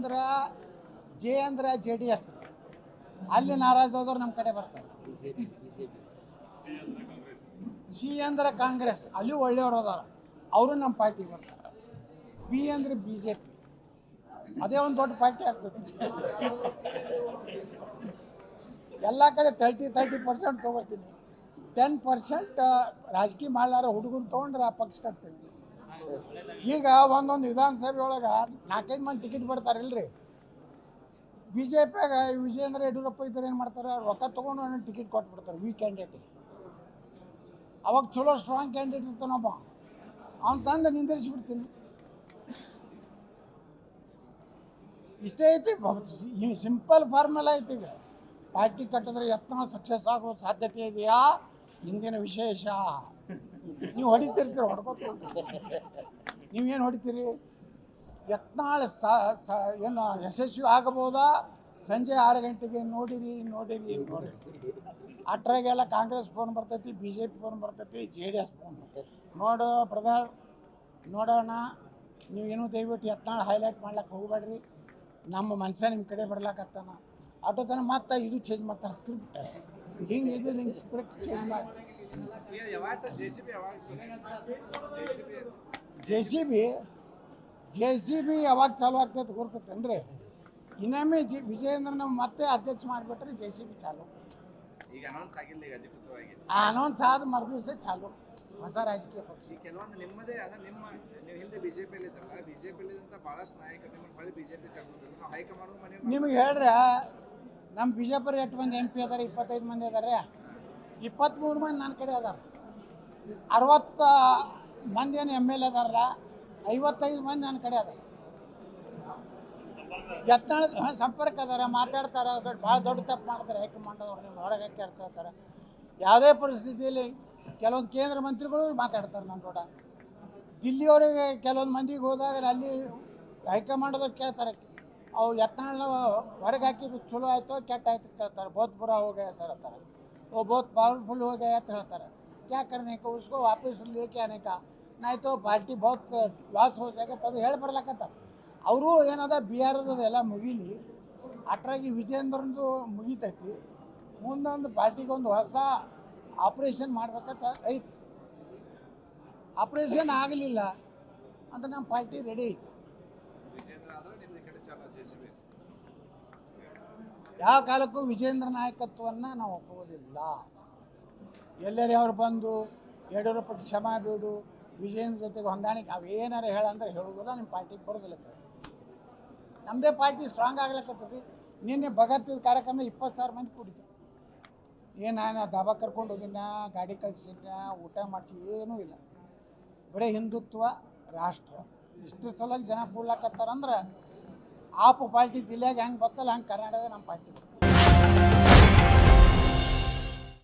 ಅಂದ್ರೆ ಜೆ ಅಂದ್ರೆ JDS, ಅಲ್ಲಿ ನಾರಾಜಾದವ್ರು ನಮ್ಮ ಕಡೆ ಬರ್ತಾರೆ. ಸಿ ಅಂದ್ರೆ ಕಾಂಗ್ರೆಸ್, ಅಲ್ಲಿ ಒಳ್ಳೆಯವರು ಅದಾರ, ಅವರು ನಮ್ಮ ಪಾರ್ಟಿಗೆ ಬರ್ತಾರೆ. ಬಿ ಅಂದ್ರೆ BJP, ಅದೇ ಒಂದು ದೊಡ್ಡ ಪಾರ್ಟಿ ಆಗ್ತದೆ. ಎಲ್ಲ ಕಡೆ 30% ತೊಗೊಳ್ತೀನಿ, 10% ರಾಜಕೀಯ ಮಾಡಲಾರ ಹುಡುಗರು ತೊಗೊಂಡ್ರೆ ಪಕ್ಷ ಕಟ್ತೀನಿ. ಈಗ ಒಂದೊಂದು ವಿಧಾನಸಭೆ ಒಳಗೆ 4-5 ಮಂದಿ ಟಿಕೆಟ್ ಬರ್ತಾರಿಲ್ರಿ. BJPಯಾಗ ವಿಜಯೇಂದ್ರ ಯಡಿಯೂರಪ್ಪ ಇದ್ದಾರೆ, ಏನು ಮಾಡ್ತಾರೆ, ರೊಕ್ಕ ತೊಗೊಂಡು ಟಿಕೆಟ್ ಕೊಟ್ಬಿಡ್ತಾರೆ ವೀಕ್ ಕ್ಯಾಂಡಿಡೇಟಿಗೆ. ಅವಾಗ ಚಲೋ ಸ್ಟ್ರಾಂಗ್ ಕ್ಯಾಂಡಿಡೇಟ್ ಇರ್ತಾನೊಬ್ಬ, ಅವ್ನು ತಂದು ನಿಂದಿರಿಸಿಬಿಡ್ತೀನಿ. ಇಷ್ಟೇ ಐತಿ, ಸಿಂಪಲ್ ಫಾರ್ಮುಲಾ ಐತಿ. ಈಗ ಪಾರ್ಟಿ ಕಟ್ಟಿದ್ರೆ ಯತ್ನಾಳ್ ಸಕ್ಸಸ್ ಆಗೋ ಸಾಧ್ಯತೆ ಇದೆಯಾ, ಇಂದಿನ ವಿಶೇಷ. ನೀವು ಹೊಡಿತಿರ್ತೀರಿ, ಹೊಡ್ಕೊತ ನೀವೇನು ಹೊಡಿತೀರಿ? ಯತ್ನಾಳ್ ಏನು ಯಶಸ್ವಿ ಆಗಬಹುದಾ? ಸಂಜೆ 6 ಗಂಟೆಗೆ ನೋಡಿರಿ. ಅಟ್ರಾಗೆಲ್ಲ ಕಾಂಗ್ರೆಸ್ ಫೋನ್ ಬರ್ತೈತಿ, BJP ಫೋನ್ ಬರ್ತೈತಿ, JDS ಫೋನ್ ಬರ್ತೈತಿ. ನೋಡು ಬ್ರದರ್, ನೋಡೋಣ, ನೀವೇನು ದಯವಿಟ್ಟು ಯತ್ನಾಳ್ ಹೈಲೈಟ್ ಮಾಡ್ಲಿಕ್ಕೆ ಹೋಗ್ಬೇಡ್ರಿ. ನಮ್ಮ ಮನುಷ್ಯ ನಿಮ್ಮ ಕಡೆ ಬರ್ಲಾಕತ್ತಾನ. ಆಟೋ ತನ ಮತ್ತೆ ಇದು ಚೇಂಜ್ ಮಾಡ್ತಾರೆ ಸ್ಕ್ರಿಪ್ಟ್. ಹಿಂಗೆ ಸ್ಕ್ರಿಪ್ಟ್ ಚೇಂಜ್ ಮಾಡಿ. JCB ಯಾವಾಗ ಚಾಲು ಆಗ್ತೈತೆ ಗೊತ್ತೈತೇನ್ರಿ? ಇನ್ನೊಮ್ಮೆ ವಿಜಯೇಂದ್ರನ ಮತ್ತೆ ಅಧ್ಯಕ್ಷ ಮಾಡಿಬಿಟ್ರೆ JCB ಚಾಲು. ಈಗ ಅನೌನ್ಸ್ ಆಗಿಲ್ಲ, ಈಗ ಅಧಿಕೃತವಾಗಿ ಅನೌನ್ಸ್ ಆದ ಮರುದಿವಸ ಚಾಲು ಹೊಸ ರಾಜಕೀಯ ಪಕ್ಷ. ಕೆಲವೊಂದು ನಿಮ್ಮದೇ ಅದ, ನೀವು ಹಿಂದೆ BJPಯಲ್ಲಿ ಇದ್ದಲ್ಲ, BJPಯಲ್ಲಿ ಇದ್ದಂಥ ಭಾಳಷ್ಟು ನಾಯಕರು ನಿಮ್ಮನ್ನು ಹೊಳ್ಳಿ BJP ಕರ್ಕೊಂಡು ನಾವು ಹೈಕಮಾಂಡ್ ಮನೆ ನಿಮಗೆ ಹೇಳ್ರೆ, ನಮ್ಮ ಬಿಜಾಪುರ 8 ಮಂದಿ MP ಅದಾರೆ, 25 ಮಂದಿ ಅದಾರೆ, 23 ಮಂದಿ ನನ್ನ ಕಡೆ ಅದಾರ. 60 ಮಂದಿ ಏನು MLA ಅದಾರಲ್ಲ, 55 ಮಂದಿ ನನ್ನ ಕಡೆ ಅದಾರ. ಯತ್ನಾಳ್ ಸಂಪರ್ಕ ಅದಾರ, ಮಾತಾಡ್ತಾರೆ. ಭಾಳ ದೊಡ್ಡ ತಪ್ಪು ಮಾಡ್ತಾರೆ ಹೈಕಮಾಂಡದವ್ರು, ನಿಮ್ಮ ಹೊರಗೆ ಕೇಳ್ತಾರೆ. ಯಾವುದೇ ಪರಿಸ್ಥಿತಿಯಲ್ಲಿ ಕೆಲವೊಂದು ಕೇಂದ್ರ ಮಂತ್ರಿಗಳು ಮಾತಾಡ್ತಾರೆ ನನ್ನ ಕೂಡ. ದಿಲ್ಲಿಯವರಿಗೆ ಕೆಲವೊಂದು ಮಂದಿಗೆ ಹೋದಾಗ ಅಲ್ಲಿ ಹೈಕಮಾಂಡದವ್ರು ಕೇಳ್ತಾರೆ, ಅವು ಯತ್ನಾಳ್ ಹೊರಗೆ ಹಾಕಿದ್ದು ಚಲೋ ಆಯಿತು ಕೆಟ್ಟ ಆಯ್ತು ಕೇಳ್ತಾರೆ. ಬಹುತ್ ಬುರಾ ಹೋಗ್ಯ ಸರ್ ಅಂತಾರೆ, ಓ ಬಹುತ್ ಪವರ್ಫುಲ್ ಹೋಗ್ಯ ಅಂತ ಹೇಳ್ತಾರೆ. ಕ್ಯಾ ಕರ್ನೆ ಕಾ ಉಸ್ಕೋ ವಾಪಸ್ ಲೇಕೆ ಆನೆ ಕಾ, नहीं तो पार्टी बहुत लॉस हो जाएगा ಅದು ಹೇಳಿ ಬರ್ಲಕತ್ತ. ಅವರು ಏನದ ಬಿಹಾರದ್ದು ಎಲ್ಲ ಮುಗೀಲಿ, ಅಟ್ರಾಗಿ ವಿಜಯೇಂದ್ರನದು ಮುಗಿತೈತಿ. ಮುಂದೊಂದು ಪಾರ್ಟಿಗೊಂದು ಹೊಸ ಆಪ್ರೇಷನ್ ಮಾಡ್ಬೇಕಂತ ಐತಿ. ಆಪ್ರೇಷನ್ ಆಗಲಿಲ್ಲ ಅಂದ್ರೆ ನಮ್ಮ ಪಾರ್ಟಿ ರೆಡಿ ಐತಿ. ಯಾವ ಕಾಲಕ್ಕೂ ವಿಜಯೇಂದ್ರ ನಾಯಕತ್ವವನ್ನು ನಾವು ಒಪ್ಪೋದಿಲ್ಲ. ಎಲ್ಲರೇ ಅವ್ರು ಬಂದು ಯಡಿಯೂರಪ್ಪಗೆ ಕ್ಷಮಾ ಬೇಡು, ವಿಜಯೇಂದ್ರ ಜೊತೆಗೆ ಹೊಂದಾಣಿಕೆ ಅವೇನಾರು ಹೇಳಂದ್ರೆ ಹೇಳೋದಿಲ್ಲ, ನಿಮ್ಮ ಪಾರ್ಟಿಗೆ ಬರೋದಿಲ್ಲ. ನಮ್ಮದೇ ಪಾರ್ಟಿ ಸ್ಟ್ರಾಂಗ್ ಆಗ್ಲಿಕ್ಕತ್ತದ್ರಿ. ನಿನ್ನೆ ಭಗತ್ದ ಕಾರ್ಯಕ್ರಮ 20,000 ಮಂದಿ ಕೂಡಿದ್ರು. ಏನು ನಾನು ದಾಬಾ ಕರ್ಕೊಂಡು ಹೋಗಿನ, ಗಾಡಿ ಕಳಿಸಿನ, ಊಟ ಮಾಡಿಸಿ, ಏನೂ ಇಲ್ಲ. ಬರೀ ಹಿಂದುತ್ವ, ರಾಷ್ಟ್ರ ಇಷ್ಟು ಸಲ ಜನ ಕೂಡ್ಲಾಕತ್ತಾರಂದ್ರೆ ಆಪ್ ಪಾರ್ಟಿ ದಿಲ್ಯಾಗ ಹೆಂಗೆ ಬರ್ತಲ್ಲ ಹಂಗೆ ಕರ್ನಾಟಕ ನಮ್ಮ ಪಾರ್ಟಿ.